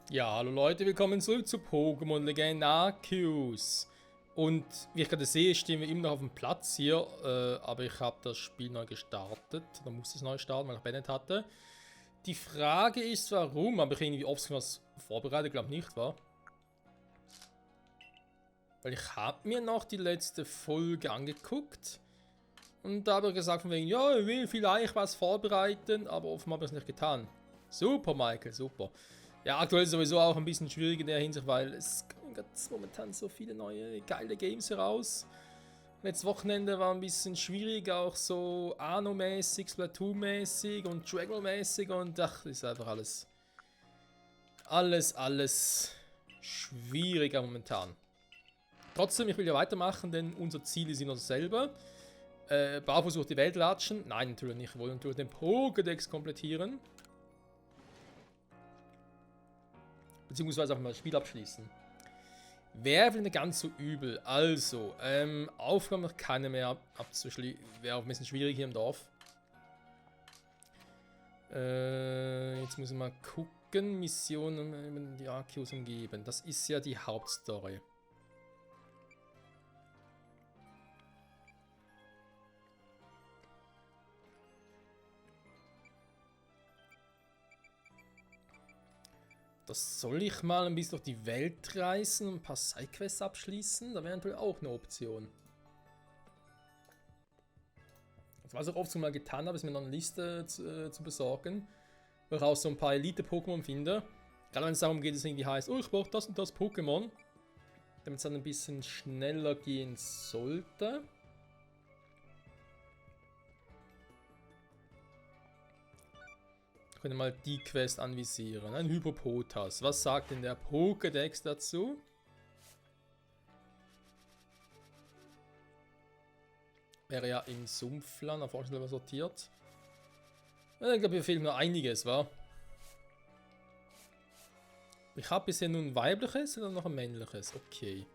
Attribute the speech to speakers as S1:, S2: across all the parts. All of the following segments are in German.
S1: Ja, hallo Leute, willkommen zurück zu Pokémon Legend Arceus. Und wie ich gerade sehe, stehen wir immer noch auf dem Platz hier, aber ich habe das Spiel neu gestartet. Da musste es neu starten, weil ich beendet hatte. Die Frage ist, warum, aber ich irgendwie oft was vorbereitet, glaube nicht, war. Weil ich habe mir noch die letzte Folge angeguckt und da habe ich gesagt von wegen, ja, ich will vielleicht was vorbereiten, aber offenbar habe ich es nicht getan. Super, Michael, super. Ja, aktuell ist es sowieso auch ein bisschen schwierig in der Hinsicht, weil es gibt momentan so viele neue geile Games heraus. Letztes Wochenende war ein bisschen schwierig, auch so Anno-mäßig, Splatoon-mäßig und Dragon-mäßig und ach, das ist einfach alles schwieriger momentan. Trotzdem, ich will ja weitermachen, denn unser Ziel ist immer dasselbe. Barfuß durch die Welt latschen. Nein, natürlich nicht. Wir wollen natürlich den Pokédex komplettieren. Beziehungsweise auch mal das Spiel abschließen. Wäre nicht ganz so übel. Also, Aufgaben noch keine mehr abzuschließen. Wäre auch ein bisschen schwierig hier im Dorf. Jetzt muss ich mal gucken. Missionen die Arceus umgeben. Das ist ja die Hauptstory. Das soll ich mal ein bisschen durch die Welt reisen und ein paar Sidequests abschließen? Da wäre natürlich auch eine Option. Das was ich oft schon mal getan habe, ist mir noch eine Liste zu besorgen, wo ich auch so ein paar Elite-Pokémon finde. Gerade wenn es darum geht, dass es irgendwie heißt, oh, ich brauche das und das Pokémon. Damit es dann ein bisschen schneller gehen sollte. Ich könnte mal die Quest anvisieren. Ein Hypopotas. Was sagt denn der Pokédex dazu? Wäre ja im Sumpfland auf Forschungslevel sortiert. Ich glaube, hier fehlt nur einiges, wa? Ich habe bisher nur ein weibliches oder noch ein männliches. Okay.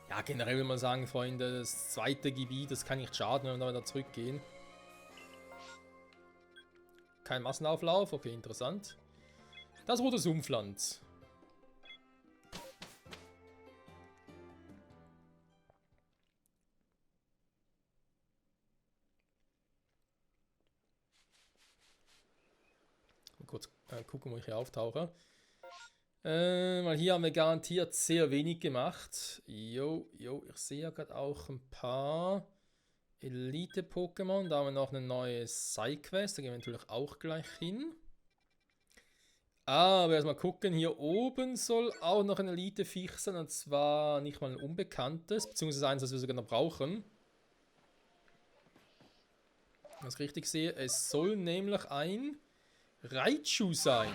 S1: Ja, generell will man sagen, Freunde, das zweite Gebiet, das kann nicht schaden, wenn wir da wieder zurückgehen. Kein Massenauflauf, okay, interessant. Das rote Sumpfland. Mal kurz gucken, wo ich hier auftauche. Weil hier haben wir garantiert sehr wenig gemacht. Jo, ich sehe ja gerade auch ein paar Elite-Pokémon. Da haben wir noch eine neue Side-Quest. Da gehen wir natürlich auch gleich hin. Aber erstmal gucken, hier oben soll auch noch ein Elite-Viech sein. Und zwar nicht mal ein unbekanntes, beziehungsweise eins, das wir sogar noch brauchen. Wenn ich es richtig sehe, es soll nämlich ein Raichu sein.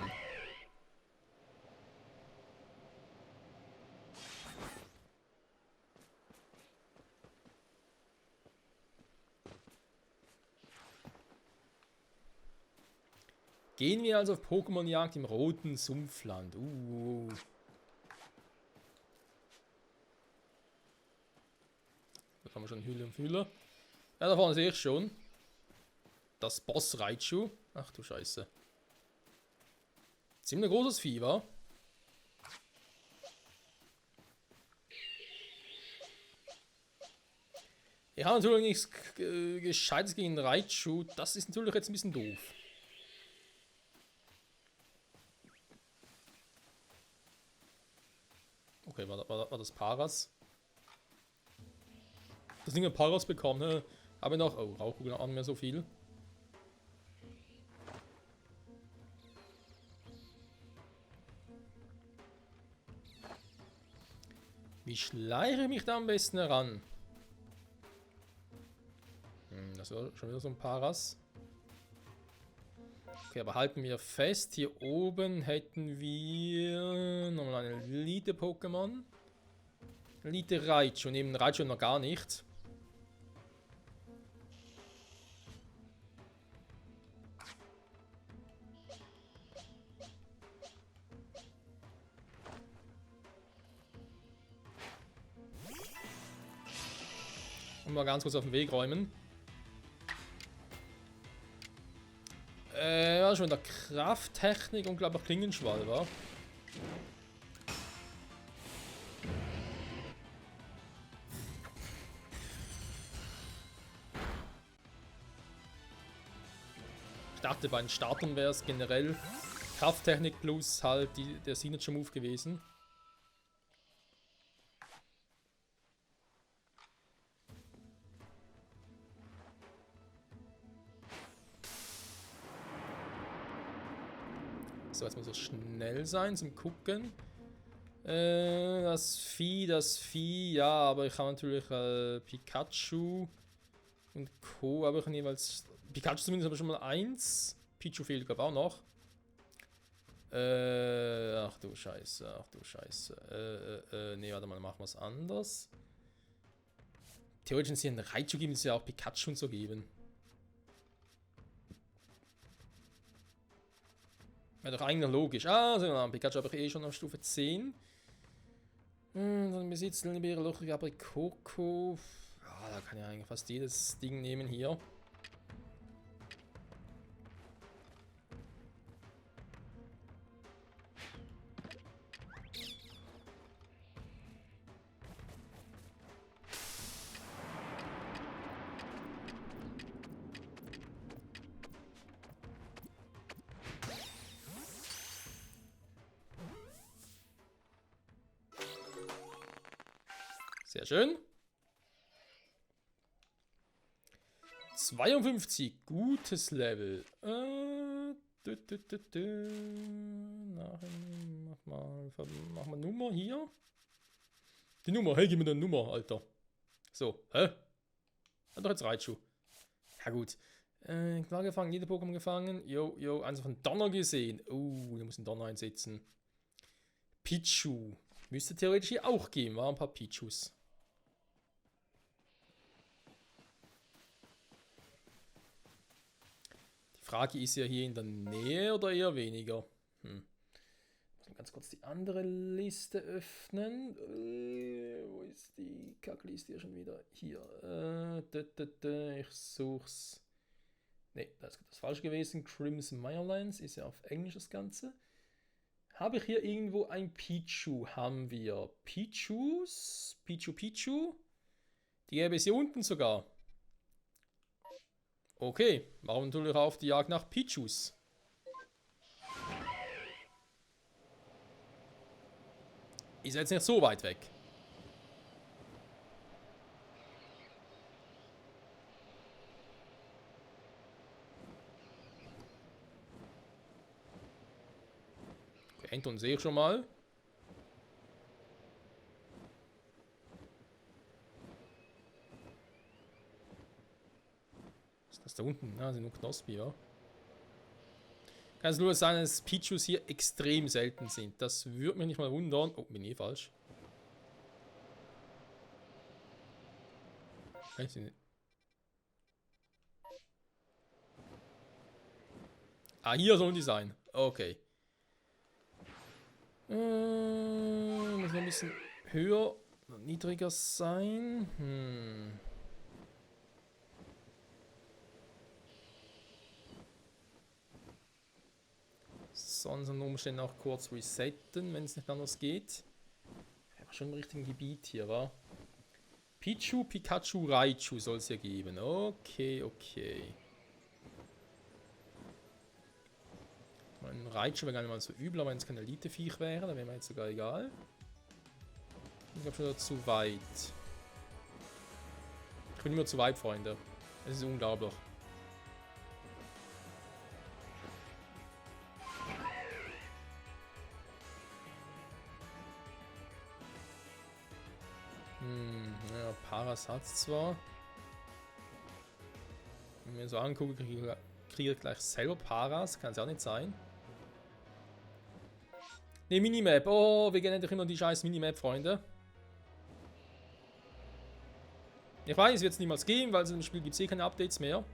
S1: Gehen wir also auf Pokémon-Jagd im roten Sumpfland. Da haben wir schon Hülle und Fühler. Ja, da vorne sehe ich schon. Das Boss Raichu. Ach du Scheiße. Ziemlich großes Vieh, wa? Ich habe natürlich nichts Gescheites gegen Raichu. Das ist natürlich jetzt ein bisschen doof. Okay, war das Paras? Das Ding hat Paras bekommen, ne? Aber noch. Oh, Rauchkugeln auch nicht mehr so viel. Wie schleiche ich mich da am besten heran? Das war schon wieder so ein Paras. Okay, aber halten wir fest, hier oben hätten wir nochmal ein Elite-Pokémon. Elite Raichu, neben Raichu noch gar nicht. Und mal ganz kurz auf den Weg räumen. Ja, schon in der Krafttechnik und glaube ich Klingenschwall, war. Ich dachte, bei den Startern wäre es generell Krafttechnik plus halt der Signature Move gewesen. So, jetzt muss er schnell sein zum Gucken. Das Vieh, ja, aber ich habe natürlich Pikachu und Co. Aber ich habe jeweils. Pikachu zumindest habe ich schon mal 1. Pichu fehlt, glaube ich, auch noch. Ach du Scheiße, ach du Scheiße. Nee, warte mal, machen wir es anders. Theoretisch, wenn sie einen Raichu geben, ist ja auch Pikachu und so geben. Wäre doch eigentlich logisch. Ah, so, Pikachu habe ich eh schon auf Stufe 10. Dann besitzen Libera, Lochrig, Aprikoko. Ja, da kann ich eigentlich fast jedes Ding nehmen hier. Sehr schön. 52, gutes Level. Mach mal Nummer hier. Die Nummer, hey, gib mir eine Nummer, Alter. So, hä? Hat doch jetzt Raichu. Ja gut. Klar gefangen, jede Pokémon gefangen. Jo, eins von Donner gesehen. Da muss ein Donner einsetzen. Pichu. Müsste theoretisch hier auch gehen, war ein paar Pichus. Frage ist ja hier in der Nähe oder eher weniger? Muss ganz kurz die andere Liste öffnen. Wo ist die Kackliste hier schon wieder? Hier. Ich such's. Ne, das ist das falsch gewesen. Crimson Mirelands ist ja auf Englisch das Ganze. Habe ich hier irgendwo ein Pichu? Haben wir Pichus? Pichu. Die gäbe es hier unten sogar. Okay, machen wir natürlich auf die Jagd nach Pichus. Ist jetzt nicht so weit weg. Okay, Enton sehe ich schon mal. Das da unten, ja, sind nur Knospi, ja. Kann es nur sein, dass Pichus hier extrem selten sind. Das würde mich nicht mal wundern. Oh, bin eh falsch. Ah, hier sollen die sein. Okay. Muss noch ein bisschen höher, niedriger sein. Sonst unter Umständen auch kurz resetten, wenn es nicht anders geht. Ja, schon im richtigen Gebiet hier, wa? Pichu, Pikachu, Raichu soll es ja geben. Okay. Ein Raichu wäre gar nicht mal so übel, aber wenn es kein Elite-Viech wäre, dann wäre mir jetzt sogar egal. Ich glaube schon wieder zu weit. Ich bin immer zu weit, Freunde. Es ist unglaublich. Ja, Paras hat es zwar. Wenn ich mir so angucke, kriege ich gleich selber Paras. Kann es auch nicht sein. Ne, Minimap. Oh, wir gehen endlich immer die scheiß Minimap, Freunde. Ich weiß, es wird es niemals geben, weil es im Spiel gibt es eh keine Updates mehr.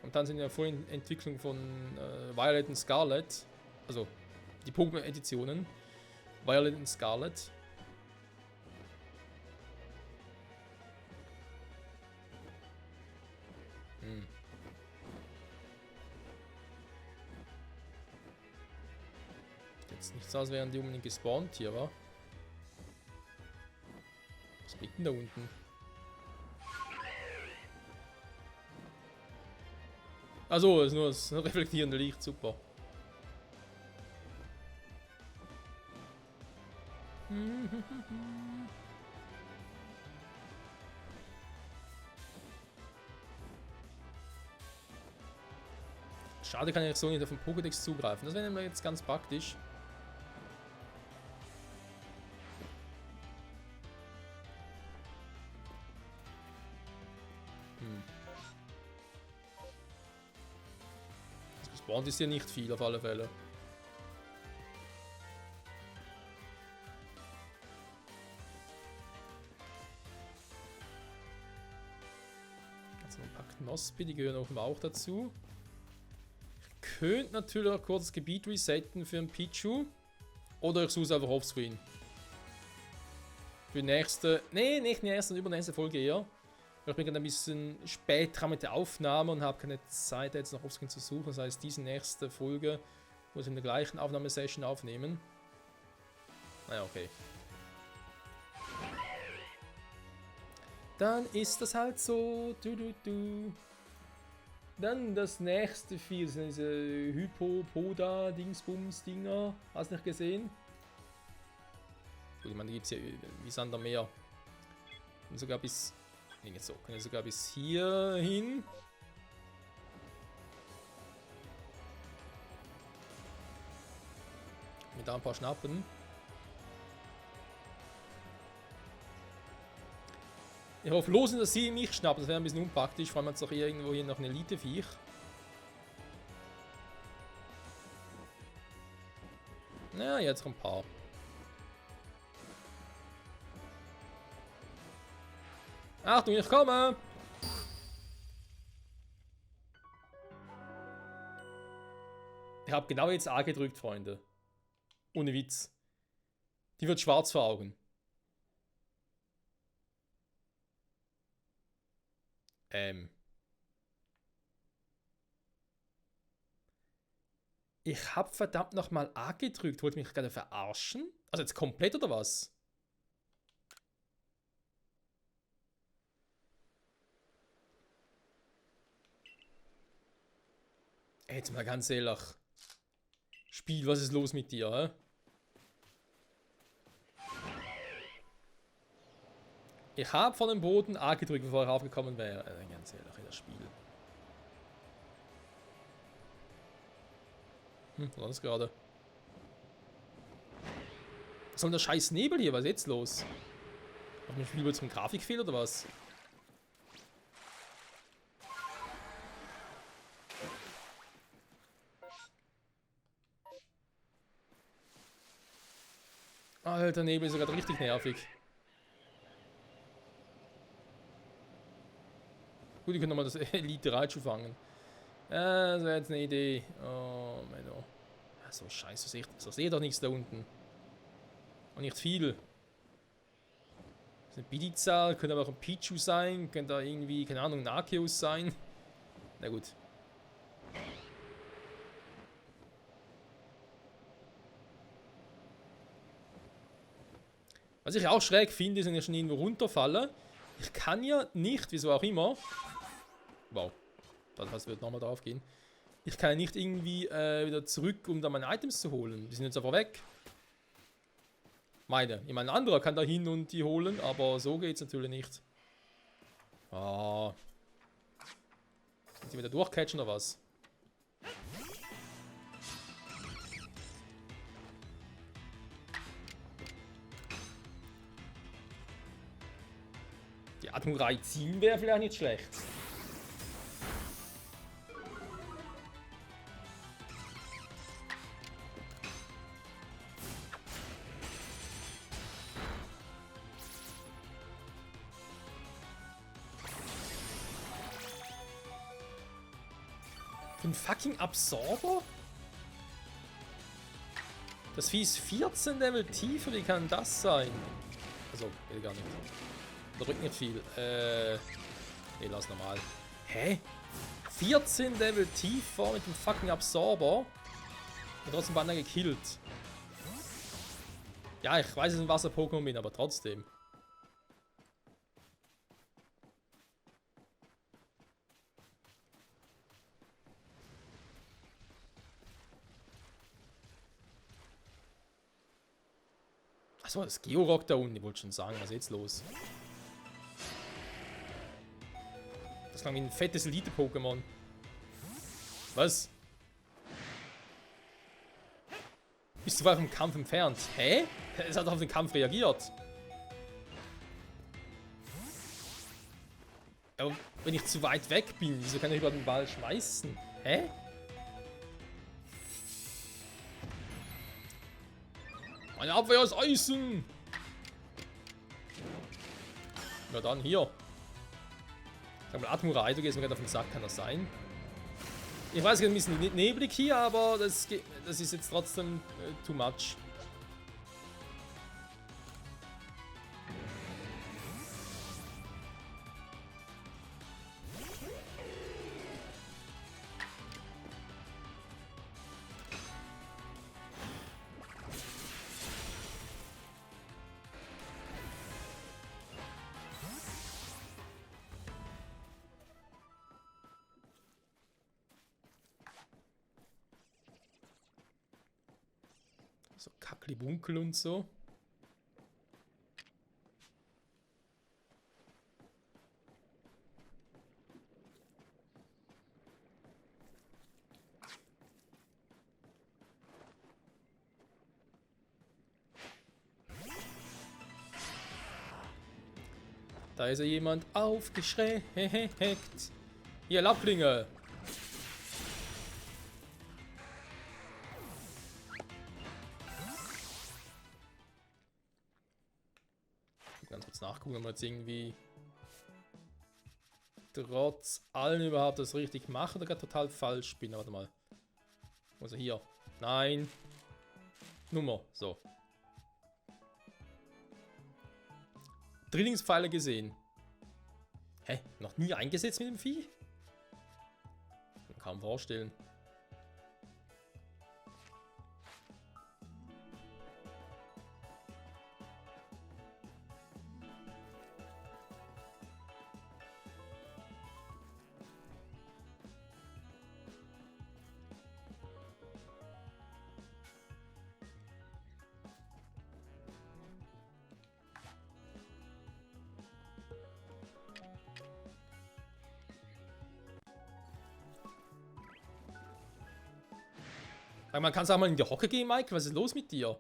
S1: Und dann sind ja vorhin Entwicklung von Violet und Scarlet. Also die Pokémon-Editionen. Violet und Scarlet. Jetzt nicht so, als wären die unbedingt gespawnt hier, wa? Was liegt denn da unten? Also, ist nur das reflektierende Licht, super. Schade, kann ich so nicht auf den Pokédex zugreifen. Das wäre nämlich jetzt ganz praktisch. Das gespawnt ist hier nicht viel auf alle Fälle. Also ein paar Knospe, die gehören auch dazu. Ich könnte natürlich auch kurz das Gebiet resetten für einen Pichu. Oder ich suche es einfach offscreen. Für die nächste. Nee, nicht die nächste, übernächste Folge eher. Weil ich bin gerade ein bisschen spät dran mit der Aufnahme und habe keine Zeit jetzt noch offscreen zu suchen. Das heißt, diese nächste Folge muss ich in der gleichen Aufnahmesession aufnehmen. Naja, okay. Dann ist das halt so. Dann das nächste Vieh sind diese Hypopoda-Dingsbums-Dinger. Hast du nicht gesehen? Gut, ich meine, die gibt es ja wie Sand am Meer. Und sogar bis. Nee, nicht so. Können sogar bis hier hin. Mit da ein paar Schnappen. Ich hoffe los, dass sie mich schnappen. Das wäre ein bisschen unpraktisch, vor allem hat es doch irgendwo hier noch ein Elite-Viech. Na, jetzt ein paar. Achtung, ich komme! Ich habe genau jetzt A gedrückt, Freunde. Ohne Witz. Die wird schwarz vor Augen. Ich hab verdammt nochmal A gedrückt. Wollt ihr mich gerade verarschen? Also jetzt komplett oder was? Ey, jetzt mal ganz ehrlich. Spiel, was ist los mit dir, hä? Ich habe von dem Boden A gedrückt, bevor ich raufgekommen wäre. Ganz ehrlich, in das Spiel. Was war das gerade? Was soll denn der scheiß Nebel hier? Was ist jetzt los? Macht mich lieber zum Grafikfehler oder was? Alter, Nebel ist sogar richtig nervig. Gut, ich könnte nochmal das Elite Raichu fangen. Das wäre jetzt eine Idee. Oh, Menno. Ja, so scheiße, so sehe doch nichts da unten. Und nicht viel. Das ist eine Bidiza, könnte aber auch ein Pichu sein, könnte da irgendwie, keine Ahnung, ein Arceus sein. Na gut. Was ich auch schräg finde, ist, wenn ich schon irgendwo runterfalle. Ich kann ja nicht, wieso auch immer. Wow. Das wird nochmal drauf gehen. Ich kann ja nicht irgendwie wieder zurück, um da meine Items zu holen. Die sind jetzt einfach weg. Ich meine, ein anderer kann da hin und die holen, aber so geht's natürlich nicht. Ah. Sind die wieder durchcatchen oder was? Die Atmung 7 wäre vielleicht nicht schlecht. Ein fucking Absorber? Das Vieh ist 14 Level tiefer, wie kann das sein? Also, geht gar nicht. Drückt nicht viel. Nee, lass normal. Hä? 14 Level tiefer mit dem fucking Absorber. Und trotzdem beinahe gekillt. Ja, ich weiß, dass ich ein Wasser-Pokémon bin, aber trotzdem. Achso, das Georock da unten, ich wollte schon sagen, was ist jetzt los? Das klang wie ein fettes Elite-Pokémon. Was? Bist du weit vom Kampf entfernt? Hä? Es hat auf den Kampf reagiert. Aber wenn ich zu weit weg bin, wieso kann ich über den Ball schmeißen? Hä? Meine Abwehr ist Eisen! Na dann, hier. Sag mal, Atmurai, du gehst mir gerade auf den Sack, kann das sein? Ich weiß, es ist ein bisschen neblig hier, aber das ist jetzt trotzdem too much. So Kackli-Bunkel und so. Da ist ja jemand aufgeschreckt. Hier, Lapplinge. Ganz kurz nachgucken, ob wir jetzt irgendwie trotz allem überhaupt das richtig machen oder gerade total falsch bin. Warte mal. Also hier. Nein. Nummer. So. Drillingspfeile gesehen. Hä? Noch nie eingesetzt mit dem Vieh? Kann man kaum vorstellen. Man kann es auch mal in die Hocke gehen, Mike. Was ist los mit dir?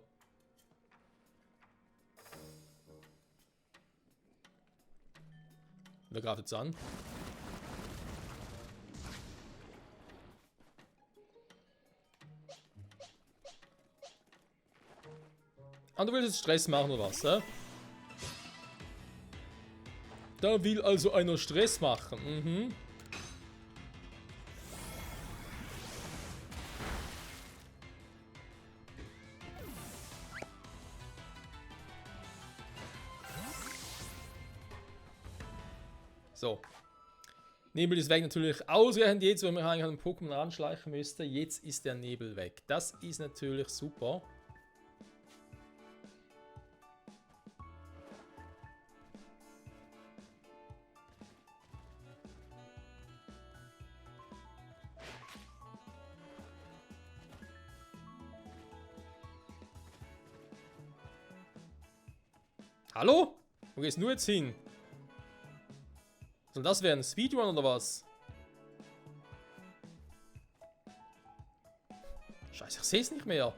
S1: Wer greift jetzt an? Ah, du willst jetzt Stress machen oder was, hä? Da will also einer Stress machen. Mhm. So. Nebel ist weg, natürlich ausreichend jetzt, wenn man eigentlich an den Pokémon anschleichen müsste. Jetzt ist der Nebel weg. Das ist natürlich super. Hallo? Wo gehst du jetzt hin? Soll das werden? Speedrun oder was? Scheiße, ich sehe es nicht mehr.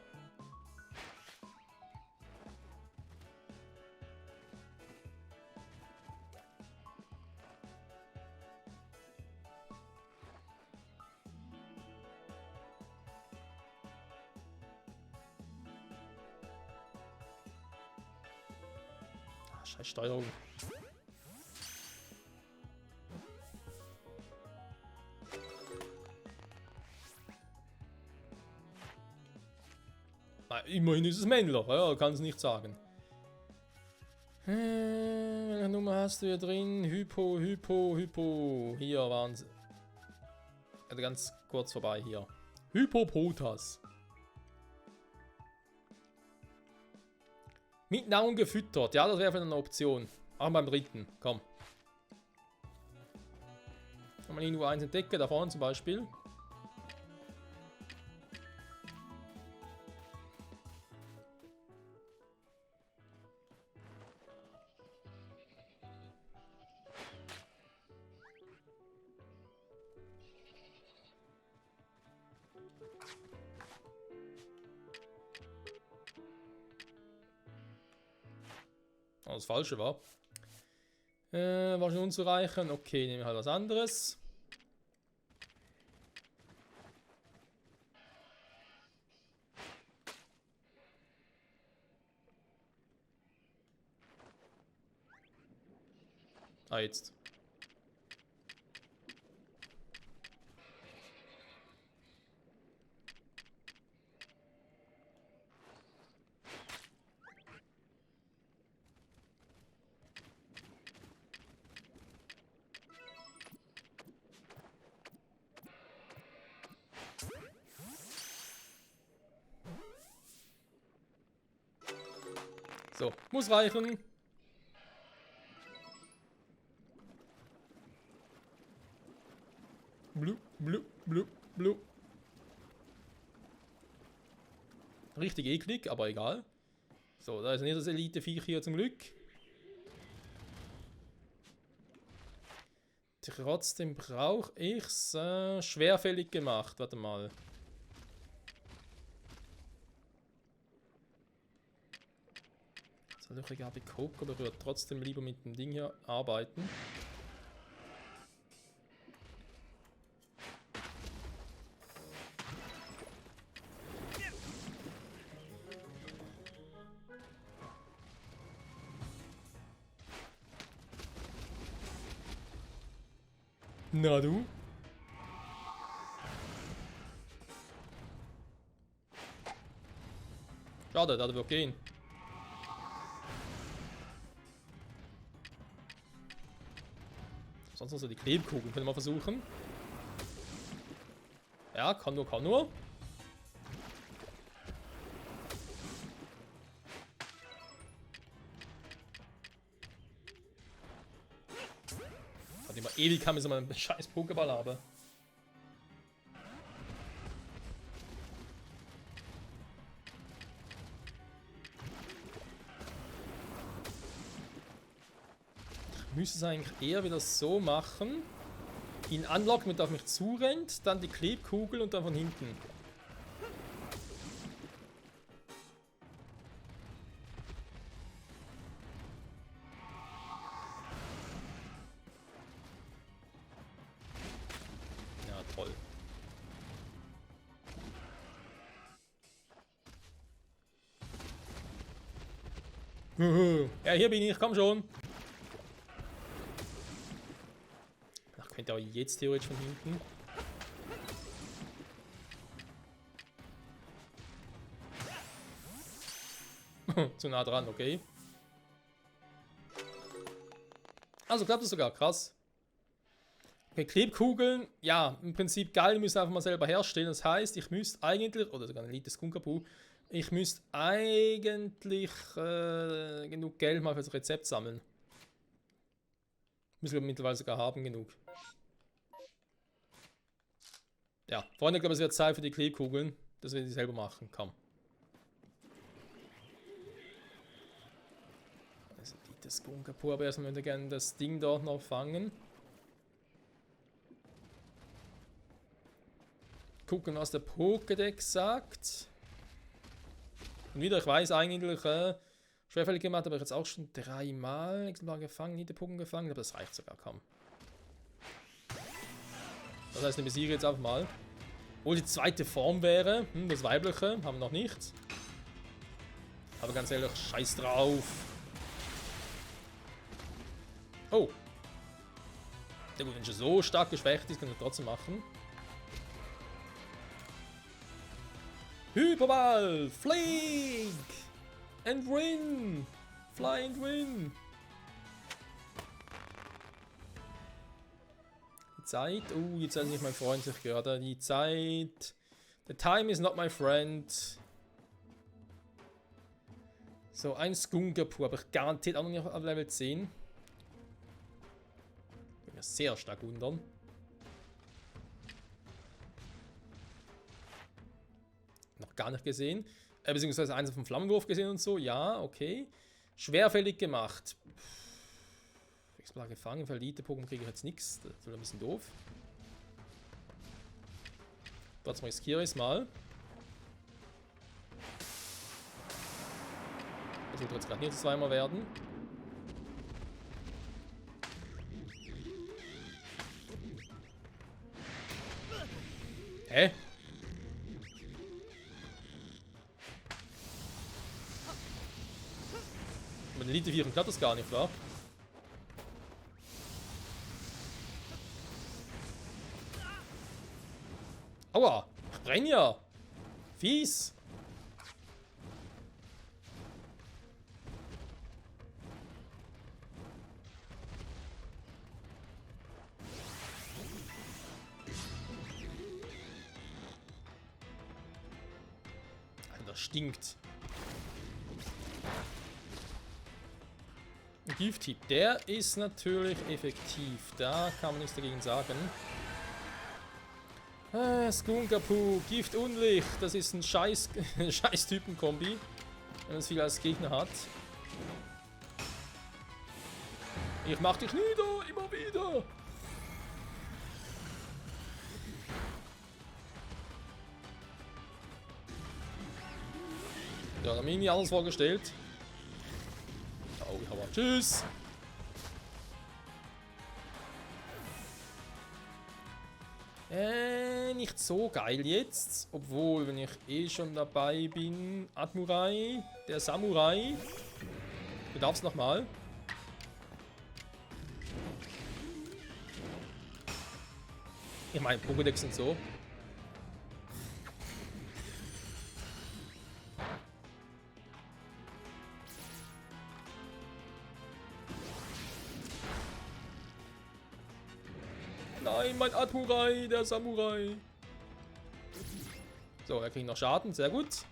S1: Ah, scheiß Steuerung. Immerhin ist es Männler, ja, kann es nicht sagen. Welche Nummer hast du hier drin? Hypo. Hier waren sie. Also ganz kurz vorbei hier. Hypopotas. Mit Nahrung gefüttert. Ja, das wäre vielleicht eine Option. Auch beim dritten. Komm. Kann man irgendwo eins entdecken, da vorne zum Beispiel. Oh, das Falsche war. War schon unzureichend. Okay, nehmen wir halt was anderes. Ah, jetzt. So, muss reichen. Blub, blub, blub, blub. Richtig eklig, aber egal. So, da ist nicht das Elite-Viech hier zum Glück. Trotzdem brauche ich es schwerfällig gemacht. Warte mal. Soll ich Gabi Coke, aber ich würde trotzdem lieber mit dem Ding hier arbeiten. Na du? Schade, da wird gehen. Sonst noch so die Klebkugeln können wir versuchen. Ja, kann nur, kann nur. Hat immer ewig kann, bis ich mal einen scheiß Pokéball habe. Ich müsste es eigentlich eher wieder so machen. Ihn anlocken, damit er auf mich zurennt, dann die Klebkugel und dann von hinten. Ja, toll. Ja, hier bin ich, komm schon. Ach, könnte auch jetzt theoretisch von hinten. Zu nah dran, okay. Also klappt es sogar, krass. Okay, Klebkugeln, ja, im Prinzip geil, die müssen einfach mal selber herstellen. Das heißt, ich müsste eigentlich, oder sogar ein Elite Skunkapu, ich müsste eigentlich genug Geld mal für das Rezept sammeln. Müssen wir mittlerweile sogar haben genug. Ja, Freunde, ich glaube, es wird Zeit für die Klebkugeln, dass wir die selber machen. Komm. Also das Skunkapu, aber erstmal würde ich gerne das Ding dort noch fangen. Gucken, was der Pokédex sagt. Und wieder, ich weiß eigentlich, schwerfällig gemacht, aber ich jetzt auch schon 3-mal Exemplar gefangen, Niederpoken gefangen, aber das reicht sogar kaum. Das heißt, eine besiege jetzt einfach mal. Obwohl die zweite Form wäre, das weibliche, haben wir noch nicht. Aber ganz ehrlich, scheiß drauf. Oh. Ja gut, wenn schon so stark geschwächt ist, können wir trotzdem machen. Hyperball! Flieg! And win! Fly and win! Die Zeit, die Zeit ist nicht mein Freund, ich gerade. Die Zeit. The time is not my friend. So, ein Skunkapur, aber ich garantiert auch noch nicht auf Level 10. Bin mir sehr stark wundern. Noch gar nicht gesehen. Beziehungsweise eins vom Flammenwurf gesehen und so. Ja, okay. Schwerfällig gemacht. Extra gefangen. Für Elite-Pokémon kriege ich jetzt nichts. Das ist ein bisschen doof. Trotzdem riskiere ich es mal. Das wird jetzt gerade nicht zweimal werden. Hä? Mit den Elite-Viren klappt das gar nicht, wa? Aua! Ich brenn ja! Fies! Alter, stinkt. Gift-Typ, der ist natürlich effektiv. Da kann man nichts dagegen sagen. Skunkapu, Gift Unlicht. Das ist ein Scheiß-Typen-Kombi. Wenn man es viel als Gegner hat. Ich mach dich nieder, immer wieder. Ja, da habe ich mir nie anders vorgestellt. Oh, ich habe tschüss. Nicht so geil jetzt. Obwohl, wenn ich eh schon dabei bin. Admurai, der Samurai. Du darfst nochmal. Ich meine, Pokédex und so. Nein, mein Admurai, der Samurai. So, er kriegt noch Schaden, sehr gut.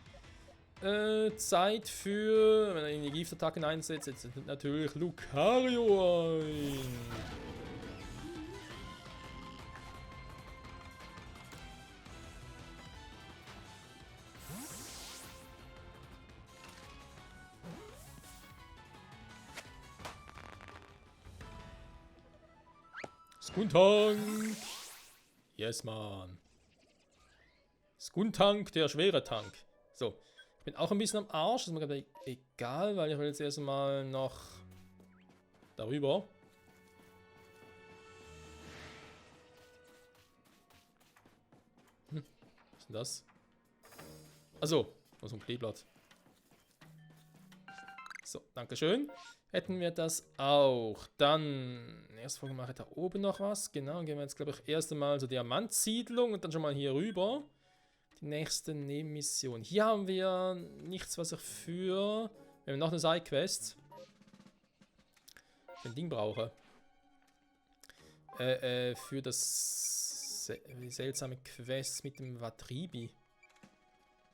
S1: Zeit für, wenn er in die Giftattacken einsetzt, jetzt natürlich Lucario ein. Skuntank! Yes, man. Skuntank, der schwere Tank. So, ich bin auch ein bisschen am Arsch. Das ist mir gerade egal, weil ich will jetzt erstmal noch darüber. Was ist denn das? Achso, nur so ein Kleeblatt. So, dankeschön. Hätten wir das auch. Dann, erste Folge mache ich da oben noch was. Genau, gehen wir jetzt, glaube ich, erst einmal zur Diamantsiedlung und dann schon mal hier rüber. Die nächste Nebenmission. Hier haben wir nichts, was ich für... Wir haben noch eine Sidequest. Ich ein Ding brauche. Für das seltsame Quest mit dem Watribi.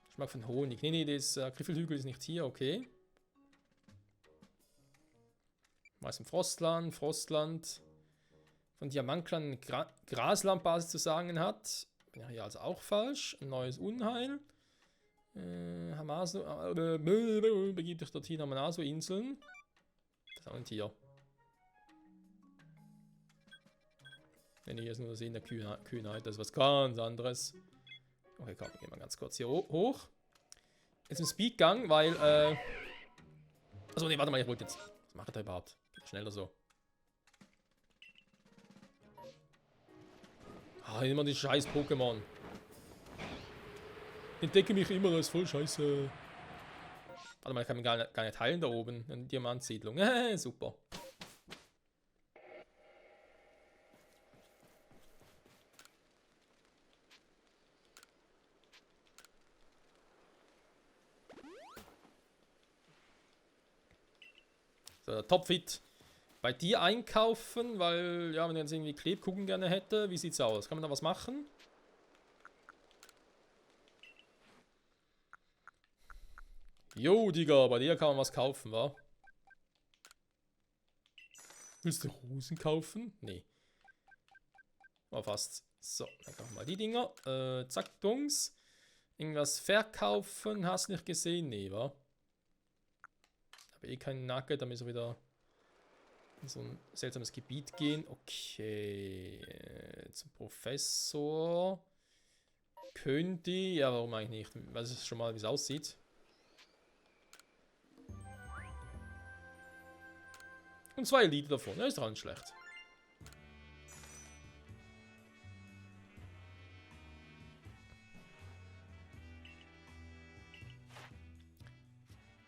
S1: Ich mag von Honig. Nee, das Griffelhügel ist nicht hier, okay. Was im Frostland. Von Diamantklan Graslandbasis zu sagen hat. Ja, hier also auch falsch. Ein neues Unheil. Hamaso. Begibt euch dorthin am Hamaso-Inseln. Das ist auch ein Tier. Wenn hier ist nur das in der Kühnheit, das ist was ganz anderes. Okay, komm, gehen wir ganz kurz hier hoch. Jetzt im Speedgang, weil, achso, nee, warte mal, ich wollte jetzt. Was macht er überhaupt? Schneller so. Ah, immer die scheiß Pokémon. Ich entdecke mich immer als voll scheiße. Warte mal, ich kann mich gar nicht heilen da oben. Eine Diamantsiedlung. Super. So, topfit. Bei dir einkaufen, weil, ja, wenn ich jetzt irgendwie Klebkuchen gerne hätte, wie sieht's aus? Kann man da was machen? Jo, Digga, bei dir kann man was kaufen, wa? Willst du Hosen kaufen? Nee. War fast. So, dann kaufen wir mal die Dinger. Zack, Dungs. Irgendwas verkaufen, hast du nicht gesehen? Nee, wa? Aber eh kein Nugget, da müssen wir wieder in so ein seltsames Gebiet gehen. Okay. Zum Professor. Könnte. Ja, warum eigentlich nicht? Weiß ich schon mal, wie es aussieht. Und 2 Elite davon. Ja, ist doch nicht schlecht.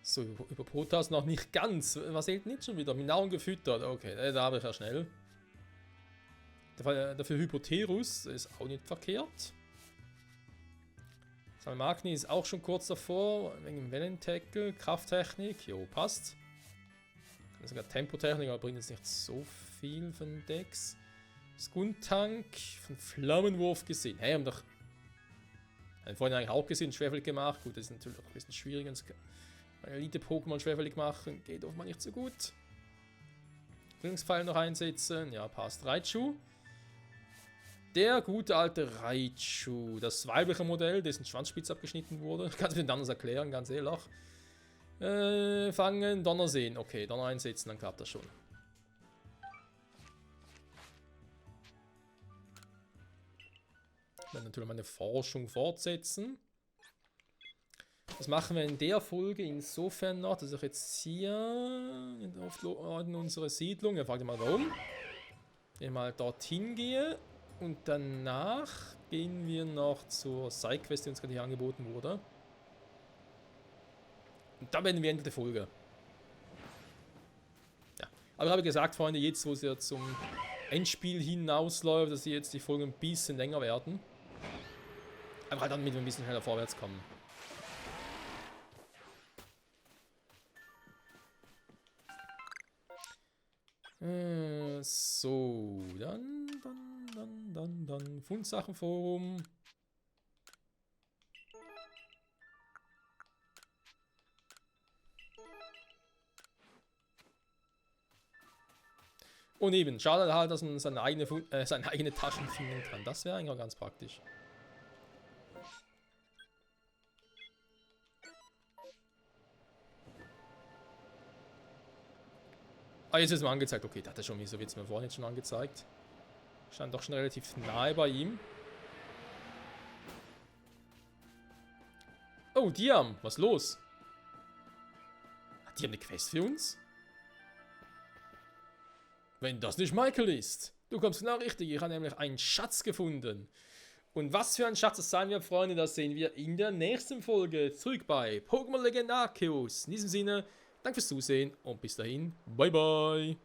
S1: So, über Protoss noch nicht ganz. Was hält nicht schon wieder? Mit Nahrung gefüttert. Okay, da habe ich ja schnell. Dafür Hypoterus ist auch nicht verkehrt. Salmagni ist auch schon kurz davor. Wegen dem Wellentackle. Krafttechnik. Jo, passt. Sogar Tempotechnik, aber bringt jetzt nicht so viel von Dex. Skuntank von Flammenwurf gesehen. Hey, haben doch. Haben vorhin eigentlich auch gesehen, schwerfällig gemacht. Gut, das ist natürlich auch ein bisschen schwierig. Elite-Pokémon schwerfällig machen. Geht offenbar nicht so gut. Bildungspfeil noch einsetzen. Ja, passt. Raichu. Der gute alte Raichu. Das weibliche Modell, dessen Schwanzspitze abgeschnitten wurde. Kannst du mir anders erklären, ganz ehrlich. Fangen, Donner sehen. Okay, Donner einsetzen, dann klappt das schon. Dann natürlich meine Forschung fortsetzen. Das machen wir in der Folge insofern noch, dass ich jetzt hier in unsere Siedlung, ja, fragt ihr mal warum, ich mal dorthin gehe und danach gehen wir noch zur Sidequest, die uns gerade hier angeboten wurde. Und dann werden wir Ende der Folge. Ja, aber ich habe gesagt, Freunde, jetzt wo es ja zum Endspiel hinausläuft, dass jetzt die Folgen ein bisschen länger werden. Aber halt damit wir ein bisschen schneller vorwärts kommen. So, dann Fundsachenforum. Und eben, schade halt, dass man seine eigene Taschen finden kann. Das wäre eigentlich auch ganz praktisch. Ah, jetzt ist mir angezeigt. Okay, das hat er schon, wieso wird es mir vorhin jetzt schon angezeigt? Stand doch schon relativ nahe bei ihm. Oh, Diam, was los? Hat die haben eine Quest für uns? Wenn das nicht Michael ist. Du kommst genau richtig, ich habe nämlich einen Schatz gefunden. Und was für ein Schatz es sein wird, Freunde, das sehen wir in der nächsten Folge. Zurück bei Pokémon Legend Arceus. In diesem Sinne, danke fürs Zusehen und bis dahin, bye bye.